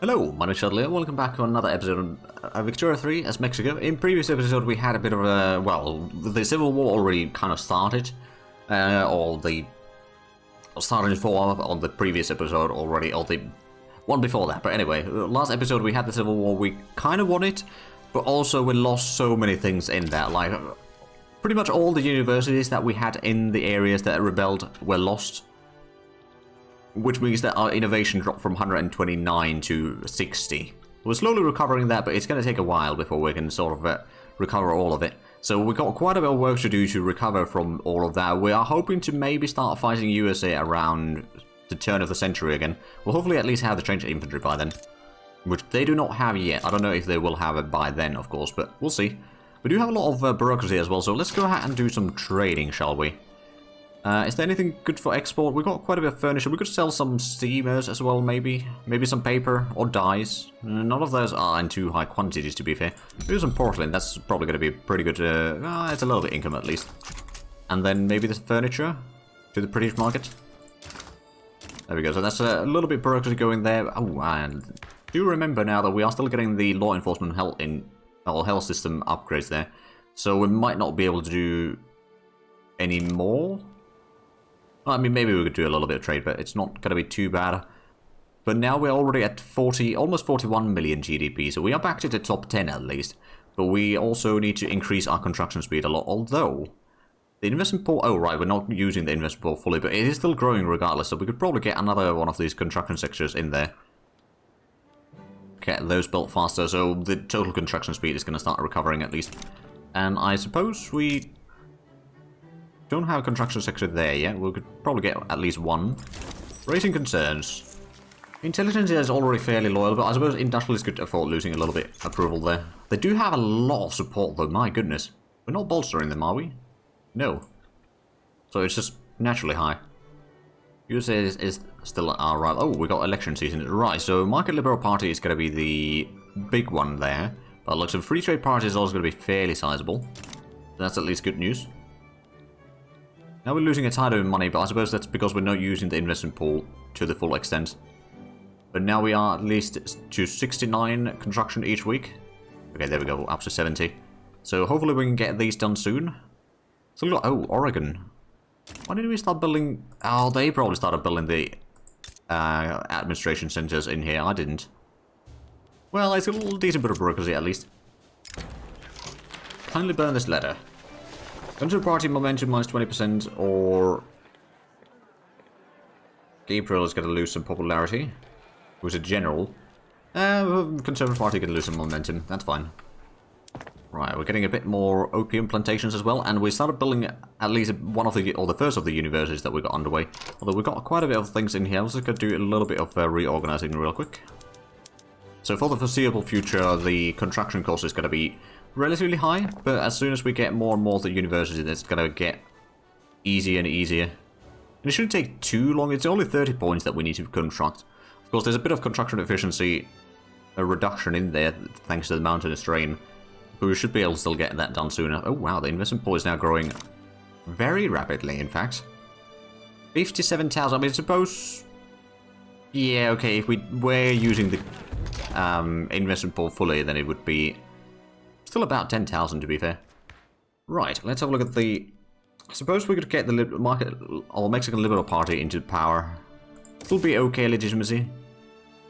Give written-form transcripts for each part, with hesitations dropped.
Hello, my name is Shadley, welcome back to another episode of Victoria 3 as Mexico. In previous episode we had a bit of a, well, the Civil War already kind of started, or the started for on the previous episode already, or the one before that. But anyway, last episode we had the Civil War, we kind of won it, but also we lost so many things in that, like pretty much all the universities that we had in the areas that rebelled were lost. Which means that our innovation dropped from 129 to 60. We're slowly recovering that, but it's going to take a while before we can sort of recover all of it. So we've got quite a bit of work to do to recover from all of that. We are hoping to maybe start fighting USA around the turn of the century again. We'll hopefully at least have the trained infantry by then. Which they do not have yet. I don't know if they will have it by then, of course, but we'll see. We do have a lot of bureaucracy as well, so let's go ahead and do some trading, shall we? Is there anything good for export? We've got quite a bit of furniture. We could sell some steamers as well, maybe. Maybe some paper or dyes. None of those are in too high quantities, to be fair. Maybe some porcelain. That's probably going to be pretty good. It's a little bit income, at least. And then maybe the furniture to the British market. There we go. So that's a little bit bureaucracy going there. Oh, and do remember now that we are still getting the law enforcement health system upgrades there. So we might not be able to do any more. I mean, maybe we could do a little bit of trade, but it's not going to be too bad. But now we're already at 40, almost 41 million GDP, so we are back to the top 10 at least. But we also need to increase our construction speed a lot, although the investment pool, oh right, we're not using the investment pool fully, but it is still growing regardless, so we could probably get another one of these construction sectors in there. Get those built faster, so the total construction speed is going to start recovering at least. And I suppose we don't have a construction sector there yet. We could probably get at least one. Raising concerns. Intelligence is already fairly loyal, but I suppose industrialists could afford losing a little bit of approval there. They do have a lot of support though, my goodness. We're not bolstering them, are we? No. So it's just naturally high. USA is still our rival. Oh, we got election season. Right, so Market Liberal Party is going to be the big one there. But looks like Free Trade Party is also going to be fairly sizable. That's at least good news. Now we're losing a tide of money, but I suppose that's because we're not using the investment pool to the full extent. But now we are at least to 69 construction each week. Okay, there we go, up to 70. So hopefully we can get these done soon. So look, oh, Oregon. Why didn't we start building? Oh, they probably started building the administration centers in here. I didn't. Well, it's a little decent bit of bureaucracy at least. Kindly burn this letter. Conservative Party momentum minus 20%, or Gabriel is going to lose some popularity. Who's a general. Conservative Party going to lose some momentum. That's fine. Right, we're getting a bit more opium plantations as well, and we started building at least one of the, or the first of the universities that we got underway. Although we've got quite a bit of things in here. I'm just going to do a little bit of reorganizing real quick. So for the foreseeable future, the construction cost is going to be relatively high, but as soon as we get more and more of the university, it's going to get easier and easier. And it shouldn't take too long. It's only 30 points that we need to construct. Of course, there's a bit of construction efficiency, a reduction in there, thanks to the mountainous terrain. But we should be able to still get that done sooner. Oh wow, the investment pool is now growing very rapidly, in fact. 57,000, I mean, suppose... Yeah, okay, if we were using the investment pool fully, then it would be still about 10,000 to be fair. Right, let's have a look at the... I suppose we could get the market or Mexican Liberal Party into power. It'll be okay legitimacy.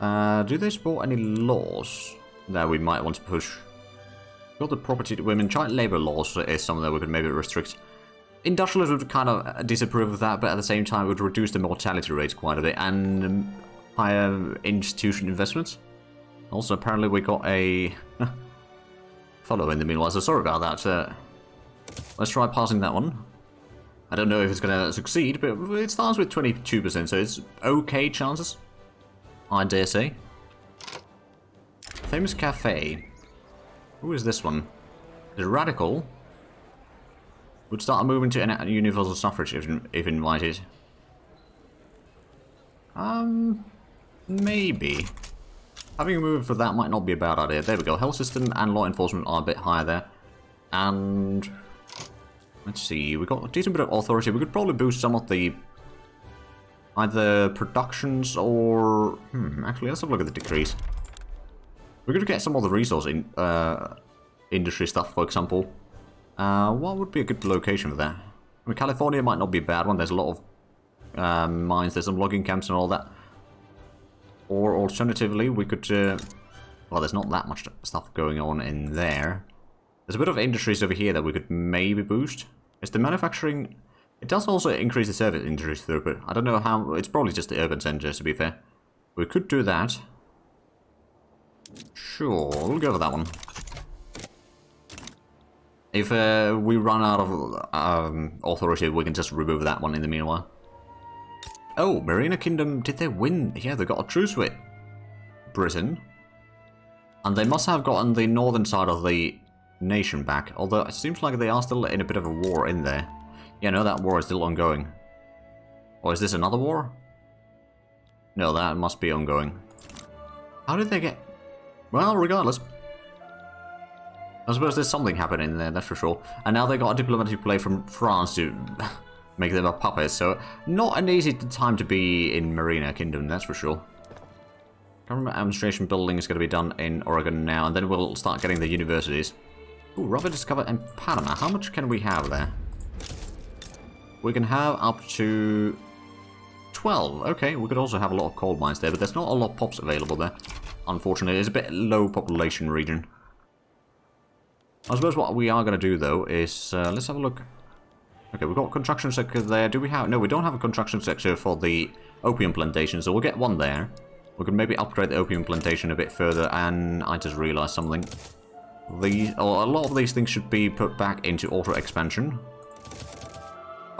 Do they support any laws that we might want to push? Got the property to women. Child labor laws is something that we could maybe restrict. Industrialists would kind of disapprove of that, but at the same time it would reduce the mortality rates quite a bit and higher institution investments. Also, apparently we got a follow in the meanwhile, so sorry about that. Let's try passing that one. I don't know if it's going to succeed, but it starts with 22%, so it's okay chances, I dare say. Famous Cafe. Who is this one? The Radical would start moving to universal suffrage if invited. Maybe. Having a move for that might not be a bad idea. There we go. Health system and law enforcement are a bit higher there. And let's see, we got a decent bit of authority. We could probably boost some of the either productions or... actually, let's have a look at the decrees. We're going to get some of the resource in industry stuff, for example. What would be a good location for that? I mean, California might not be a bad one. There's a lot of mines. There's some logging camps and all that. Or alternatively, we could... well, there's not that much stuff going on in there. There's a bit of industries over here that we could maybe boost. It's the manufacturing... It does also increase the service industry throughput. I don't know how... It's probably just the urban centers, to be fair. We could do that. Sure, we'll go for that one. If we run out of authority, we can just remove that one in the meanwhile. Oh, Marina Kingdom, did they win? Yeah, they got a truce with Britain. And they must have gotten the northern side of the nation back. Although it seems like they are still in a bit of a war in there. Yeah, no, that war is still ongoing. Or is this another war? No, that must be ongoing. How did they get... Well, regardless. I suppose there's something happening there, that's for sure. And now they got a diplomatic play from France to make them a puppet, so not an easy time to be in Marina Kingdom, that's for sure. Government administration building is going to be done in Oregon now, and then we'll start getting the universities. Ooh, rubber discovered in Panama. How much can we have there? We can have up to 12. Okay, we could also have a lot of coal mines there, but there's not a lot of pops available there. Unfortunately, it's a bit low population region. I suppose what we are going to do, though, is... let's have a look. Okay, we've got construction sector there. Do we have... No, we don't have a construction sector for the opium plantation, so we'll get one there. We could maybe upgrade the opium plantation a bit further, and I just realized something. A lot of these things should be put back into auto expansion.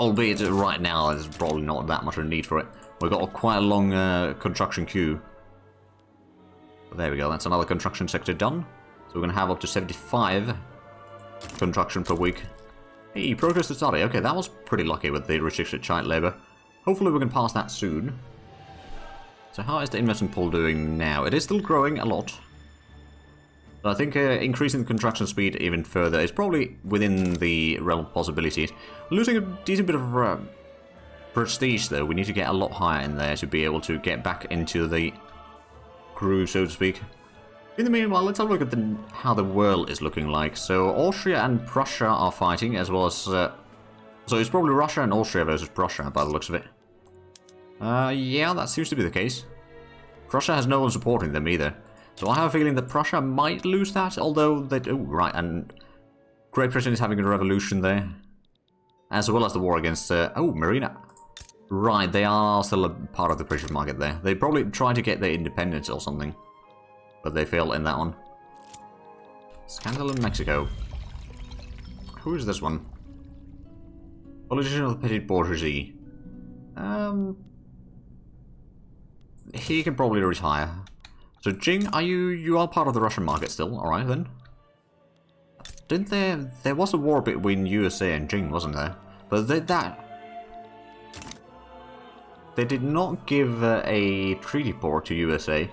Albeit right now, there's probably not that much of a need for it. We've got quite a long construction queue. But there we go, that's another construction sector done. So we're going to have up to 75 construction per week. Hey, progress to study. Okay, that was pretty lucky with the restricted child labour. Hopefully we can pass that soon. So how is the investment pool doing now? It is still growing a lot. But I think increasing the construction speed even further is probably within the realm of possibilities. Losing a decent bit of prestige, though. We need to get a lot higher in there to be able to get back into the groove, so to speak. In the meanwhile, let's have a look at how the world is looking like. So Austria and Prussia are fighting, as well as... so it's probably Russia and Austria versus Prussia, by the looks of it. Yeah, that seems to be the case. Prussia has no one supporting them either. So I have a feeling that Prussia might lose that, although they... Oh, right, and Great Britain is having a revolution there. As well as the war against... oh, Marina. Right, they are still a part of the British market there. They probably try to get their independence or something. But they failed in that one. Scandal in Mexico. Who is this one? Politician of the petty bourgeoisie. He can probably retire. So Jing, you are part of the Russian market still? Alright then. Didn't there was a war between USA and Jing, wasn't there? But they did not give a treaty port to USA.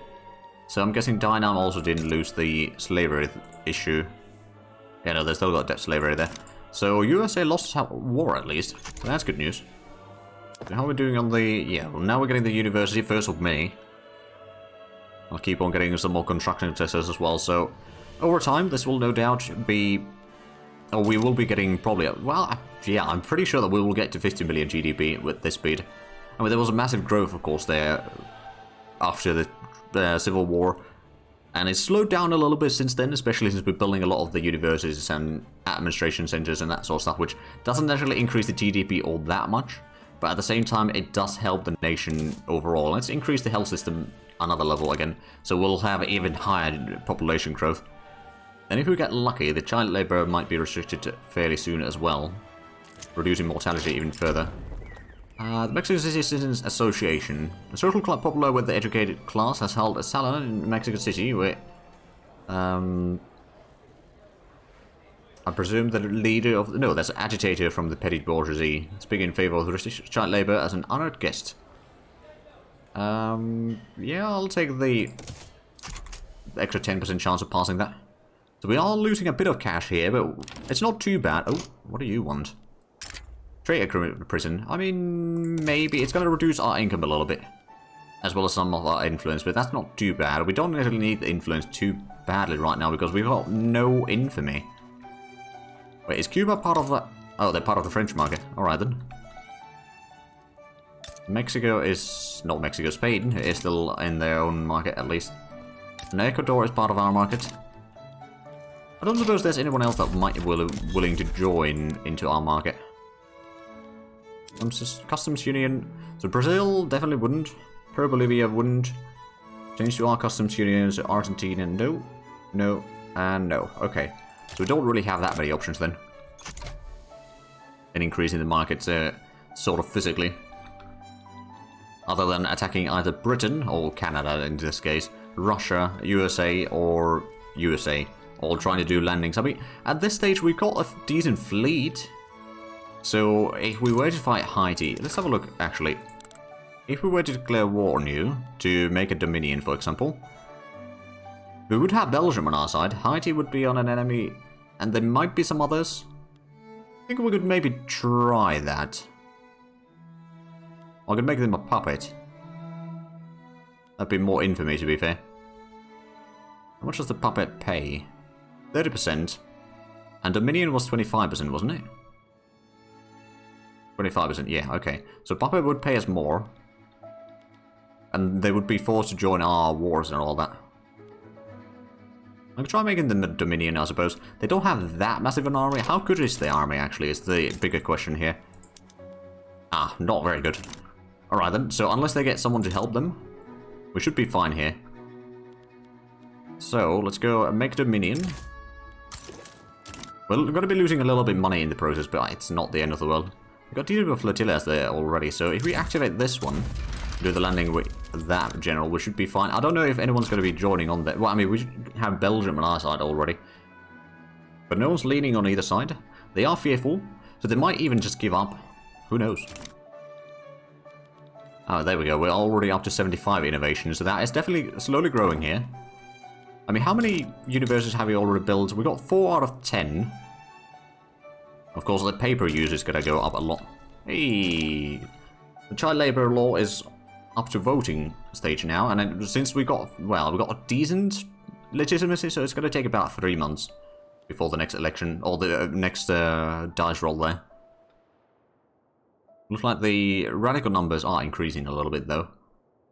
So I'm guessing Dynam also didn't lose the slavery issue. Yeah, no, they still got debt slavery there. So USA lost war at least. So that's good news. So how are we doing on the... Yeah, well now we're getting the university, first of many. I'll keep on getting some more construction testers as well, so... Over time, this will no doubt be... Or we will be getting probably... Well, yeah, I'm pretty sure that we will get to 50 million GDP with this speed. I mean, there was a massive growth, of course, there after the Civil War. And it's slowed down a little bit since then, especially since we're building a lot of the universities and administration centers and that sort of stuff, which doesn't necessarily increase the GDP all that much. But at the same time, it does help the nation overall. Let's increase the health system another level again, so we'll have even higher population growth. And if we get lucky, the child labour might be restricted fairly soon as well, reducing mortality even further. The Mexico City Citizens Association. The social club popular with the educated class has held a salon in Mexico City where... I presume the leader of... No, that's an agitator from the petty bourgeoisie, speaking in favour of the restricted child labour as an honoured guest. Yeah, I'll take the extra 10% chance of passing that. So we are losing a bit of cash here, but it's not too bad. Oh, what do you want? Trade agreement with prison. I mean, maybe it's going to reduce our income a little bit, as well as some of our influence, but that's not too bad. We don't necessarily need the influence too badly right now because we've got no infamy. Wait, is Cuba part of the... Oh, they're part of the French market. Alright then. Mexico is... Not Mexico, Spain is still in their own market at least. And Ecuador is part of our market. I don't suppose there's anyone else that might be willing to join into our market. Customs Union. So Brazil definitely wouldn't. Peru, Bolivia wouldn't. Change to our customs union. So Argentina, no. No. And no. Okay. So we don't really have that many options then. In increasing the market sort of physically. Other than attacking either Britain, or Canada in this case, Russia, USA, or USA. All trying to do landings. I mean, at this stage we've got a decent fleet. So if we were to fight Haiti, let's have a look actually. If we were to declare war on you, to make a dominion for example, we would have Belgium on our side, Haiti would be on an enemy, and there might be some others. I think we could maybe try that. I could make them a puppet. That'd be more infamy to be fair. How much does the puppet pay? 30%. And Dominion was 25%, wasn't it? 25%, yeah, okay. So Puppet would pay us more. And they would be forced to join our wars and all that. I could try making them a Dominion, I suppose. They don't have that massive an army. How good is the army, actually, is the bigger question here. Ah, not very good. Alright then, so unless they get someone to help them, we should be fine here. So, let's go and make Dominion. Well, we're going to be losing a little bit of money in the process, but it's not the end of the world. We've got decent flotillas there already, so if we activate this one, do the landing with that general, we should be fine. I don't know if anyone's going to be joining on that. Well, I mean, we have Belgium on our side already. But no one's leaning on either side. They are fearful, so they might even just give up. Who knows? Oh, there we go. We're already up to 75 innovation, so that is definitely slowly growing here. I mean, how many universities have we already built? We got 4 out of 10. Of course, the paper use is going to go up a lot. Hey! The child labor law is up to voting stage now, and since we got, well, we got a decent legitimacy, so it's going to take about 3 months before the next election, or the next dice roll there. Looks like the radical numbers are increasing a little bit, though.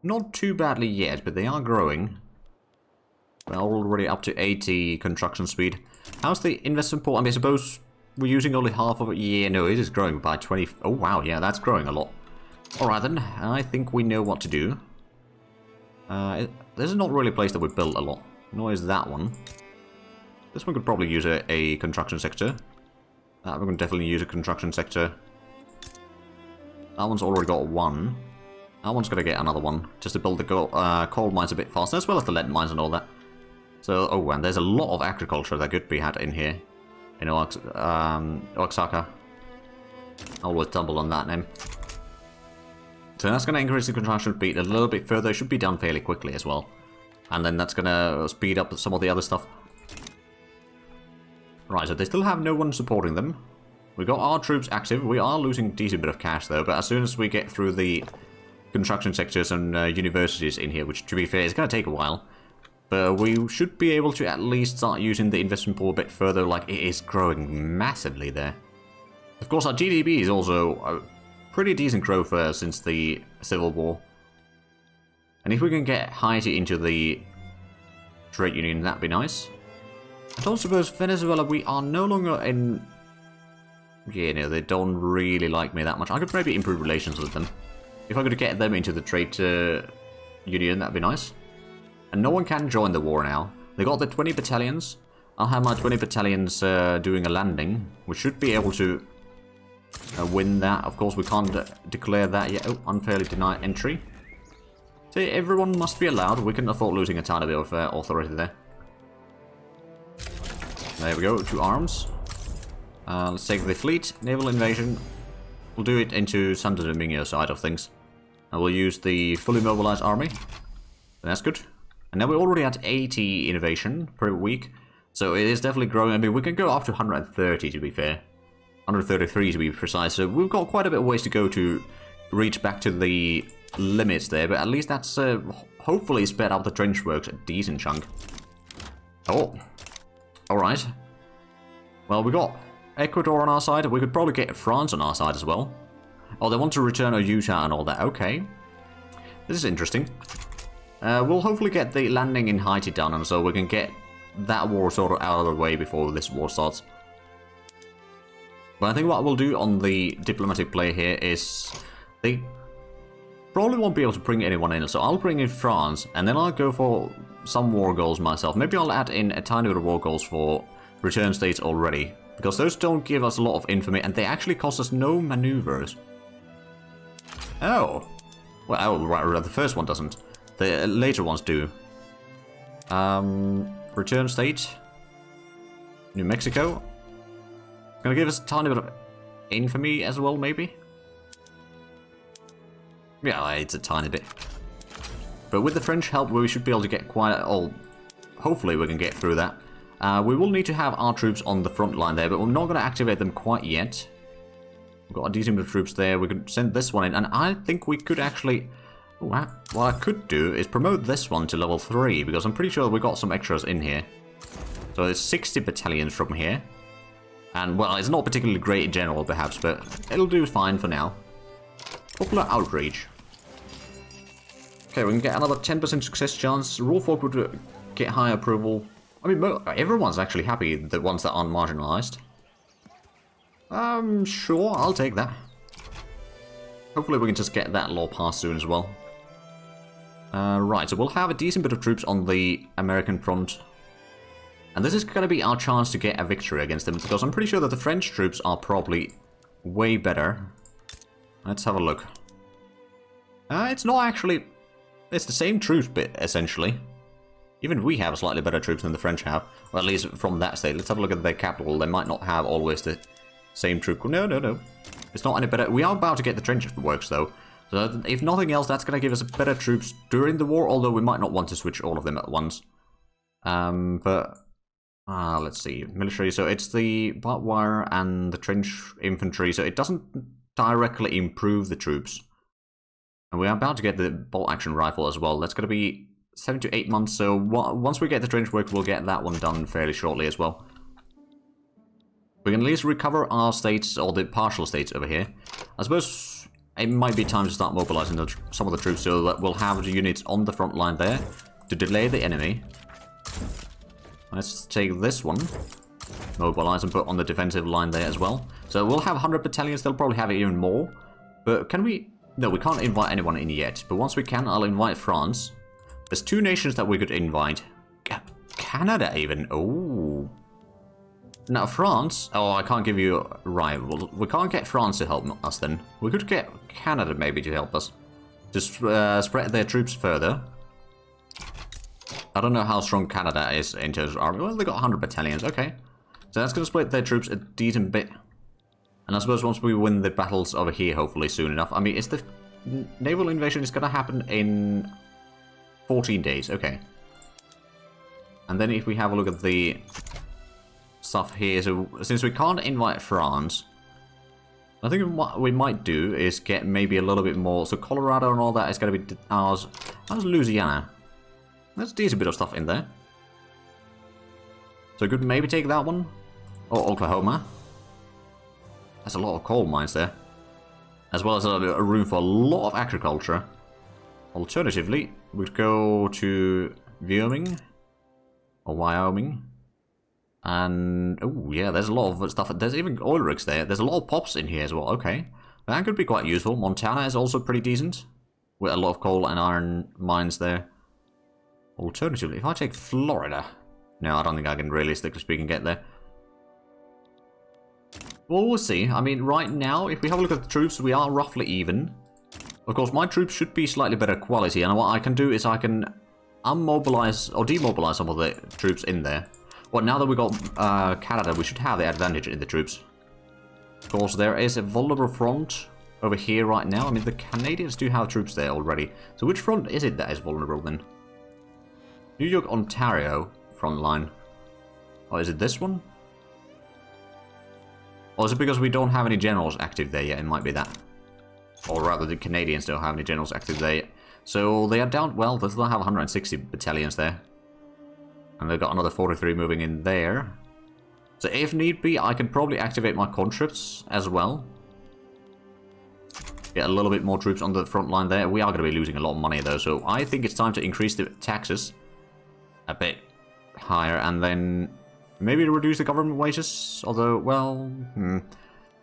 Not too badly yet, but they are growing. We're already up to 80 construction speed. How's the investment pool? I mean, I suppose we're using only half of it. Yeah, no, it is growing by 20. Oh, wow, yeah, that's growing a lot. Alright then, I think we know what to do. This is not really a place that we built a lot. Nor is that one. This one could probably use a construction sector. That one can definitely use a construction sector. That one's already got one. That one's going to get another one, just to build the coal mines a bit faster, as well as the lead mines and all that. So, oh, and there's a lot of agriculture that could be had in here. In Oaxaca. I always double on that name. So that's going to increase the construction speed a little bit further. It should be done fairly quickly as well. And then that's going to speed up some of the other stuff. Right, so they still have no one supporting them. We got our troops active. We are losing a decent bit of cash though, but as soon as we get through the construction sectors and universities in here, which to be fair is going to take a while, but we should be able to at least start using the investment pool a bit further, like it is growing massively there. Of course, our GDP is also a pretty decent growth since the Civil War. And if we can get Haiti into the trade union, that'd be nice. I don't suppose Venezuela, we are no longer in... Yeah, no, they don't really like me that much. I could maybe improve relations with them. If I could get them into the trade union, that'd be nice. And no one can join the war now. They got the 20 battalions. I'll have my 20 battalions doing a landing. We should be able to win that. Of course, we can't declare that yet. Oh, unfairly denied entry. So everyone must be allowed. We can afford losing a tiny bit of authority there. There we go, to arms. Let's take the fleet, naval invasion. We'll do it into Santo Domingo side of things. And we'll use the fully mobilized army. That's good. And now we're already at 80 innovation per week. So it is definitely growing. I mean, we can go up to 130 to be fair. 133 to be precise. So we've got quite a bit of ways to go to reach back to the limits there. But at least that's hopefully sped up the trench works a decent chunk. Oh. Alright. Well, we got Ecuador on our side. We could probably get France on our side as well. Oh, they want to return a Utah and all that. Okay. This is interesting. We'll hopefully get the landing in Haiti done, and so we can get that war sort of out of the way before this war starts. But I think what we'll do on the diplomatic play here is they probably won't be able to bring anyone in, so I'll bring in France, and then I'll go for some war goals myself. Maybe I'll add in a tiny bit of war goals for return states already, because those don't give us a lot of infamy, and they actually cost us no maneuvers. Oh. Well, right, the first one doesn't. The later ones do. Return state. New Mexico. Gonna give us a tiny bit of infamy as well, maybe? Yeah, it's a tiny bit. But with the French help, we should be able to get quite... hopefully we can get through that. We will need to have our troops on the front line there, but we're not going to activate them quite yet. We've got a decent bit of troops there. We could send this one in, and I think we could actually... what I could do is promote this one to level 3, because I'm pretty sure we got some extras in here. So there's 60 battalions from here. And, well, it's not particularly great in general, perhaps, but it'll do fine for now. Popular outreach. Okay, we can get another 10% success chance. Raw folk would get high approval. I mean, everyone's actually happy, the ones that aren't marginalized. Sure, I'll take that. Hopefully we can just get that law passed soon as well. Right, so we'll have a decent bit of troops on the American front. And this is going to be our chance to get a victory against them, because I'm pretty sure that the French troops are probably way better. Let's have a look. It's not actually... it's the same troops bit, essentially. Even we have slightly better troops than the French have. Or at least from that state. Let's have a look at their capital. They might not have always the same troop. No. It's not any better. We are about to get the trench works, though. So if nothing else, that's going to give us better troops during the war, although we might not want to switch all of them at once. Let's see. Military, so it's the barbed wire and the trench infantry, so it doesn't directly improve the troops. And we are about to get the bolt action rifle as well. That's going to be 7 to 8 months, so once we get the trench work, we'll get that one done fairly shortly as well. We can at least recover our states, or the partial states over here. I suppose it might be time to start mobilizing some of the troops, so that we'll have the units on the front line there to delay the enemy. Let's take this one, mobilize and put on the defensive line there as well. So we'll have 100 battalions, they'll probably have even more. But can we... no, we can't invite anyone in yet. But once we can, I'll invite France. There's 2 nations that we could invite. Canada even, oh. Now France, oh, I can't give you a rival. We can't get France to help us then. We could get Canada maybe to help us. Just spread their troops further. I don't know how strong Canada is in terms of army. Well, they got 100 battalions, okay. So that's going to split their troops a decent bit. And I suppose once we win the battles over here, hopefully soon enough. I mean, it's the naval invasion is going to happen in 14 days, okay. And then if we have a look at the stuff here, so since we can't invite France, I think what we might do is get maybe a little bit more. So Colorado and all that is going to be ours. How's Louisiana? There's a decent bit of stuff in there. So we could maybe take that one. Or Oklahoma. That's a lot of coal mines there. As well as a room for a lot of agriculture. Alternatively, we'd go to Wyoming. Or Wyoming. And, oh yeah, there's a lot of stuff. There's even oil rigs there. There's a lot of pops in here as well. Okay. That could be quite useful. Montana is also pretty decent. With a lot of coal and iron mines there. Alternatively, if I take Florida... no, I don't think I can realistically speaking get there. Well, we'll see. I mean, right now, if we have a look at the troops, we are roughly even. Of course, my troops should be slightly better quality, and what I can do is I can unmobilize or demobilize some of the troops in there. Well, now that we got Canada, we should have the advantage in the troops. Of course, there is a vulnerable front over here right now. I mean, the Canadians do have troops there already. So which front is it that is vulnerable then? New York, Ontario Frontline. Or is it this one? Or is it because we don't have any generals active there yet? It might be that. Or rather, the Canadians don't have any generals active there yet. So they are down, well, they still have 160 battalions there. And they've got another 43 moving in there. So if need be, I can probably activate my conscripts as well. Get a little bit more troops on the front line there. We are going to be losing a lot of money though, so I think it's time to increase the taxes a bit higher, and then maybe to reduce the government wages. Although, well,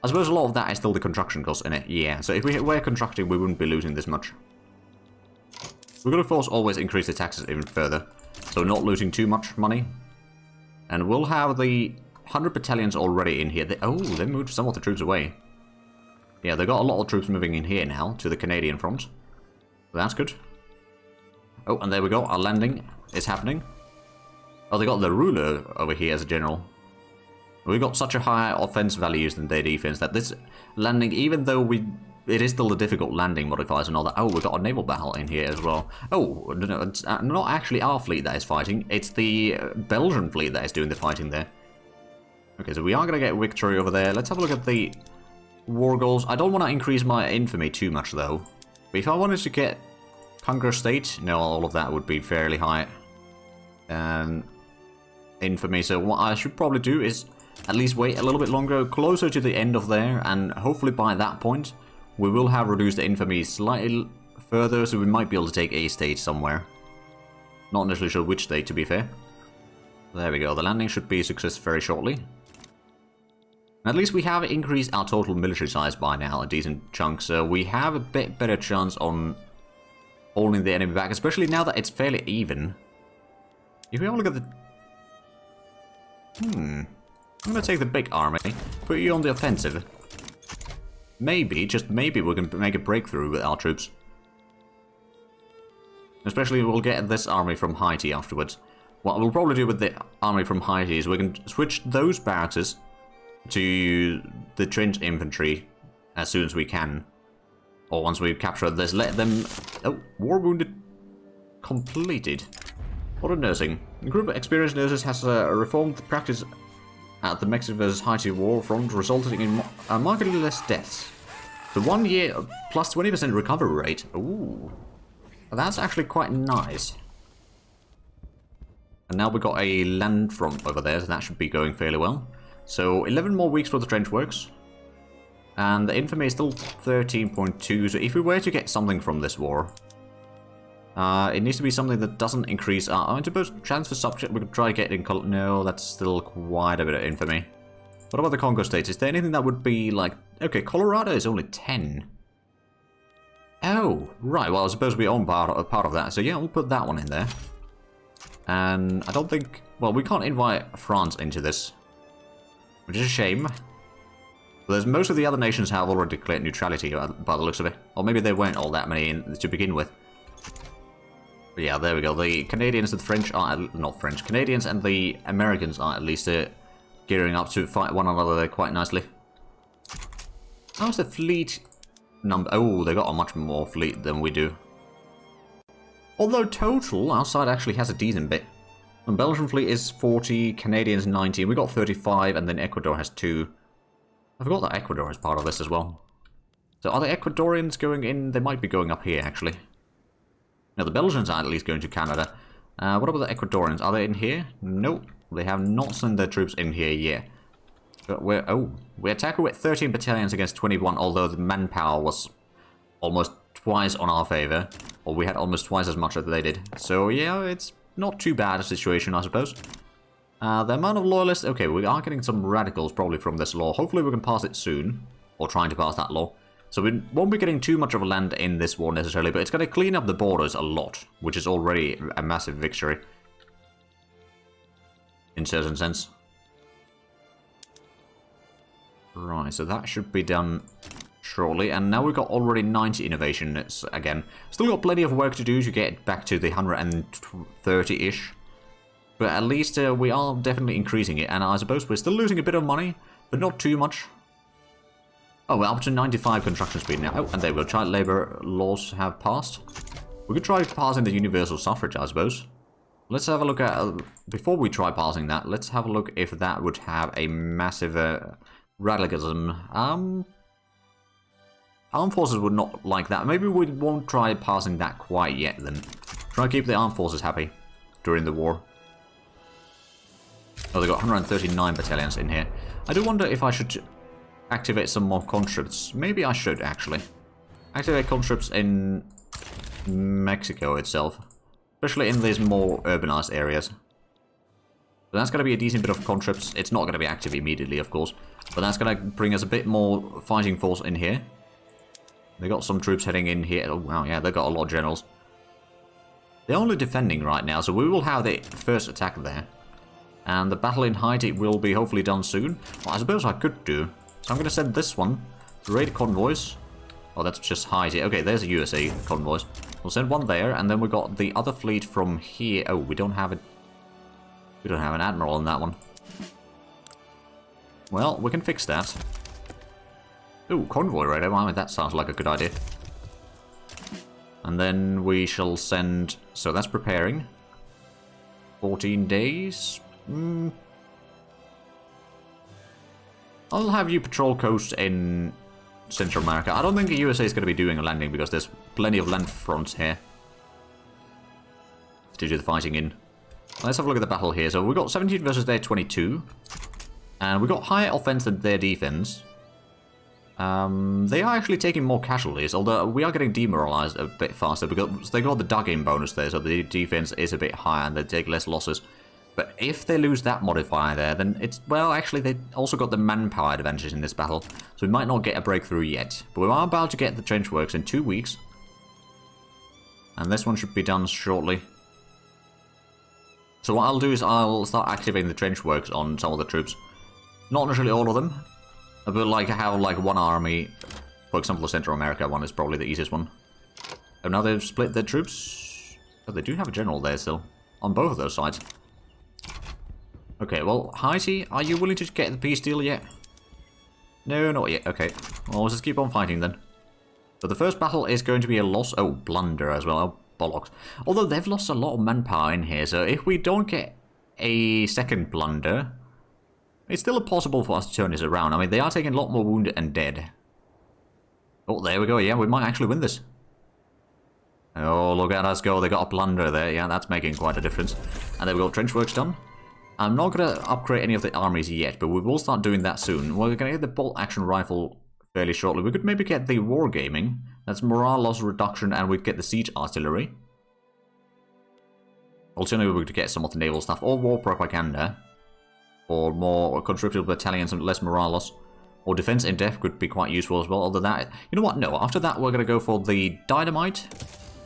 I suppose a lot of that is still the construction costs in it. Yeah, so if we were constructing, we wouldn't be losing this much. We're going to, of course, always increase the taxes even further, so not losing too much money. And we'll have the 100 battalions already in here. They moved some of the troops away. Yeah, they got a lot of troops moving in here now to the Canadian front. So that's good. Oh, and there we go. Our landing is happening. Oh, they got the ruler over here as a general. We got such a higher offense values than their defense that this landing, even though it is still a difficult landing modifiers and all that. Oh, we got a naval battle in here as well. Oh, no, it's not actually our fleet that is fighting. It's the Belgian fleet that is doing the fighting there. Okay, so we are going to get victory over there. Let's have a look at the war goals. I don't want to increase my infamy too much though. But if I wanted to get conquer state, no, all of that would be fairly high. And infamy, so what I should probably do is at least wait a little bit longer, closer to the end of there, and hopefully by that point we will have reduced the infamy slightly further, so we might be able to take a state somewhere. Not necessarily sure which state, to be fair. There we go, the landing should be a success very shortly. At least we have increased our total military size by now, a decent chunk, so we have a bit better chance on holding the enemy back, especially now that it's fairly even. If we have a look at the... I'm gonna take the big army, put you on the offensive. Maybe, just maybe, we can make a breakthrough with our troops. Especially we'll get this army from Haiti afterwards. What we'll probably do with the army from Haiti is we can switch those barracks to the trench infantry as soon as we can. Or once we've captured this, let them... Oh, war wounded completed. Order nursing. A group of experienced nurses has reformed the practice at the Mexico vs. Haiti war front, resulting in markedly less deaths. The 1 year plus 20% recovery rate. Ooh. That's actually quite nice. And now we've got a land front over there, so that should be going fairly well. So 11 more weeks for the trench works. And the infamy is still 13.2, so if we were to get something from this war, it needs to be something that doesn't increase our... I suppose transfer subject, we could try getting... No, that's still quite a bit of infamy. What about the Congo states? Is there anything that would be like... Okay, Colorado is only 10. Oh, right, well I suppose we own part of that, so yeah, we'll put that one in there. And I don't think... Well, we can't invite France into this, which is a shame. There's most of the other nations have already declared neutrality by the looks of it. Or maybe there weren't all that many to begin with. But yeah, there we go. The Canadians and the French are... Not French. Canadians and the Americans are at least gearing up to fight one another there quite nicely. How's the fleet number? Oh, they got a much more fleet than we do. Although total, our side actually has a decent bit. The Belgian fleet is 40, Canadians 19, we got 35, and then Ecuador has 2. I forgot that Ecuador is part of this as well. So are the Ecuadorians going in? They might be going up here, actually. No, the Belgians are at least going to Canada. What about the Ecuadorians? Are they in here? Nope, they have not sent their troops in here yet. But we attack with 13 battalions against 21, although the manpower was almost twice on our favor. Or we had almost twice as much as they did. So yeah, it's not too bad a situation, I suppose. The amount of loyalists... Okay, we are getting some radicals probably from this law. Hopefully we can pass it soon. Or trying to pass that law. So we won't be getting too much of a land in this war necessarily, but it's going to clean up the borders a lot, which is already a massive victory. In certain sense. Right, so that should be done shortly, and now we've got already 90 innovation. It's, again, still got plenty of work to do to get back to the 130-ish. But at least we are definitely increasing it, and I suppose we're still losing a bit of money, but not too much. Oh, we're up to 95 construction speed now. Oh, and there we go. Child labour laws have passed. We could try passing the universal suffrage, I suppose. Let's have a look at... before we try passing that, let's have a look if that would have a massive radicalism. Armed forces would not like that. Maybe we won't try passing that quite yet, then. Try to keep the armed forces happy during the war. Oh, they got 139 battalions in here. I do wonder if I should activate some more conscripts. Maybe I should, actually. Activate conscripts in Mexico itself. Especially in these more urbanized areas. So that's going to be a decent bit of conscripts. It's not going to be active immediately, of course. But that's going to bring us a bit more fighting force in here. They got some troops heading in here. Oh, wow, yeah, they've got a lot of generals. They're only defending right now, so we will have the first attack there. And the battle in Haiti will be hopefully done soon. Well, I suppose I could do. So I'm going to send this one to raid convoys. Oh, that's just Haiti. Okay, there's a USA convoys. We'll send one there, and then we got the other fleet from here. Oh, we don't have it. We don't have an admiral on that one. Well, we can fix that. Ooh, convoy radar. I mean, that sounds like a good idea. And then we shall send... So that's preparing. 14 days. I'll have you patrol coast in Central America. I don't think the USA is going to be doing a landing because there's plenty of land fronts here to do the fighting in. Let's have a look at the battle here. So we've got 17 versus their 22. And we've got higher offense than their defense. They are actually taking more casualties, although we are getting demoralized a bit faster because they got the dug-in bonus there, so the defense is a bit higher and they take less losses. But if they lose that modifier there, then it's... Well, actually, they also got the manpower advantage in this battle, so we might not get a breakthrough yet. But we are about to get the trench works in 2 weeks. And this one should be done shortly. So what I'll do is I'll start activating the trench works on some of the troops. Not necessarily all of them, but like how like one army, for example the Central America one is probably the easiest one. Oh, now they've split their troops. Oh, they do have a general there still, on both of those sides. Okay, well, Haiti, are you willing to get the peace deal yet? No, not yet. Okay, well, let's just keep on fighting then. So the first battle is going to be a loss. Oh, blunder as well. Oh, bollocks. Although they've lost a lot of manpower in here, so if we don't get a second blunder, it's still possible for us to turn this around. I mean, they are taking a lot more wounded and dead. Oh, there we go. Yeah, we might actually win this. Oh, look at us go. They got a blunder there. Yeah, that's making quite a difference. And then we got trench works done. I'm not going to upgrade any of the armies yet, but we will start doing that soon. We're going to get the bolt action rifle fairly shortly. We could maybe get the wargaming. That's morale loss reduction, and we'd get the siege artillery. Alternatively, we could get some of the naval stuff, or war propaganda. Or more conscripted battalions and less morale loss. Or defense in depth could be quite useful as well. Although that, you know what? No, after that we're going to go for the dynamite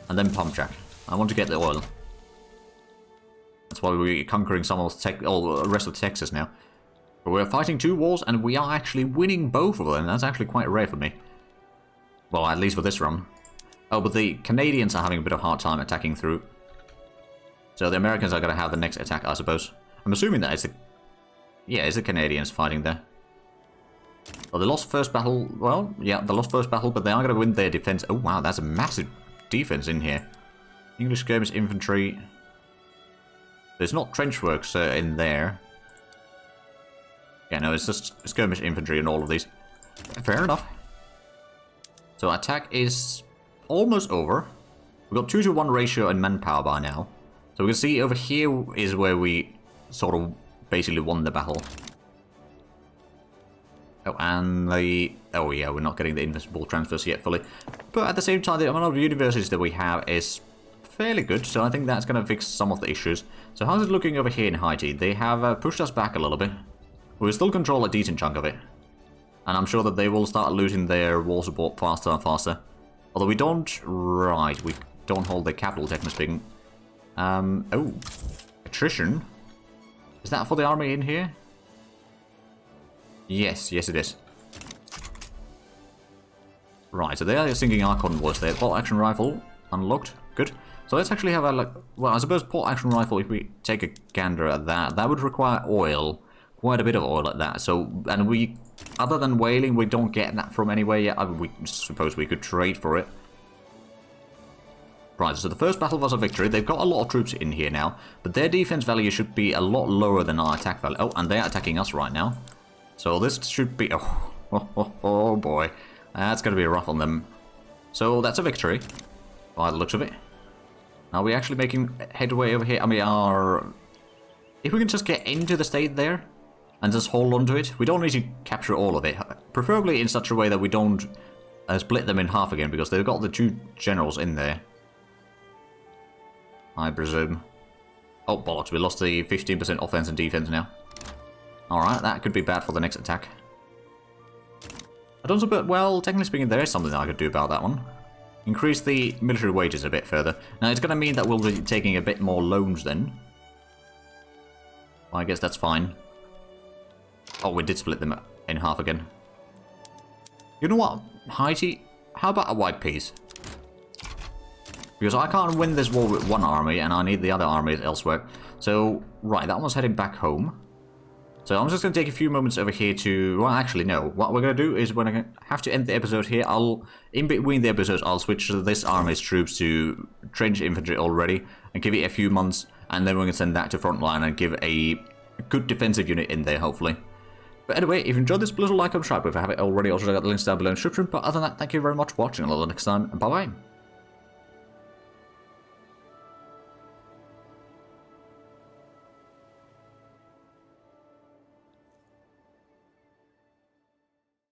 and then pump jack. I want to get the oil. That's why we're conquering some of the rest of Texas now. But we're fighting 2 wars and we are actually winning both of them. That's actually quite rare for me. Well, at least for this run. Oh, but the Canadians are having a bit of a hard time attacking through. So the Americans are going to have the next attack, I suppose. I'm assuming that it's the... Yeah, it's the Canadians fighting there. Well, they lost first battle. Well, yeah, they lost first battle, but they are going to win their defense. Oh, wow, that's a massive defense in here. English skirmish infantry. There's not trench works in there. Yeah, no, it's just skirmish infantry in all of these. Fair enough. So attack is almost over. We've got 2-to-1 ratio in manpower by now. So we can see over here is where we sort of basically won the battle. Oh, and the... Oh, yeah, we're not getting the invincible transfers yet fully. But at the same time, the amount of universities that we have is fairly good, so I think that's going to fix some of the issues. So how's it looking over here in Haiti? They have pushed us back a little bit. We still control a decent chunk of it. And I'm sure that they will start losing their war support faster and faster. Although we don't... Right, we don't hold their capital, technically speaking. Oh. Attrition? Is that for the army in here? Yes, yes it is. Right, so they are sinking our convoys there. Bolt action rifle, unlocked. Good. So let's actually have a look. Well, I suppose bolt action rifle, if we take a gander at that, that would require oil. Quite a bit of oil at that. So, and we, other than whaling, we don't get that from anywhere yet. I mean, we suppose we could trade for it. Right, so the first battle was a victory. They've got a lot of troops in here now, but their defense value should be a lot lower than our attack value. Oh, and they're attacking us right now. So this should be... Oh boy. That's going to be rough on them. So that's a victory, by the looks of it. Are we actually making headway over here? I mean, our if we can just get into the state there and just hold on to it, we don't need to capture all of it. Preferably in such a way that we don't split them in half again, because they've got the 2 generals in there, I presume. Oh, bollocks, we lost the 15% offense and defense now. Alright, that could be bad for the next attack. I don't know, but, well, technically speaking, there is something I could do about that one. Increase the military wages a bit further. Now, it's going to mean that we'll be taking a bit more loans then. Well, I guess that's fine. Oh, we did split them in half again. You know what, Haiti? How about a white peace? Because I can't win this war with one army, and I need the other armies elsewhere. So, right, that one's heading back home. So I'm just going to take a few moments over here to... Well, actually, no. What we're going to do is when I have to end the episode here, in between the episodes, I'll switch this army's troops to trench infantry already, and give it a few months, and then we're going to send that to Frontline and give a good defensive unit in there, hopefully. But anyway, if you enjoyed this, please like and subscribe if you haven't already. Also, check out the links down below in the description. But other than that, thank you very much for watching. Until next time, and bye-bye.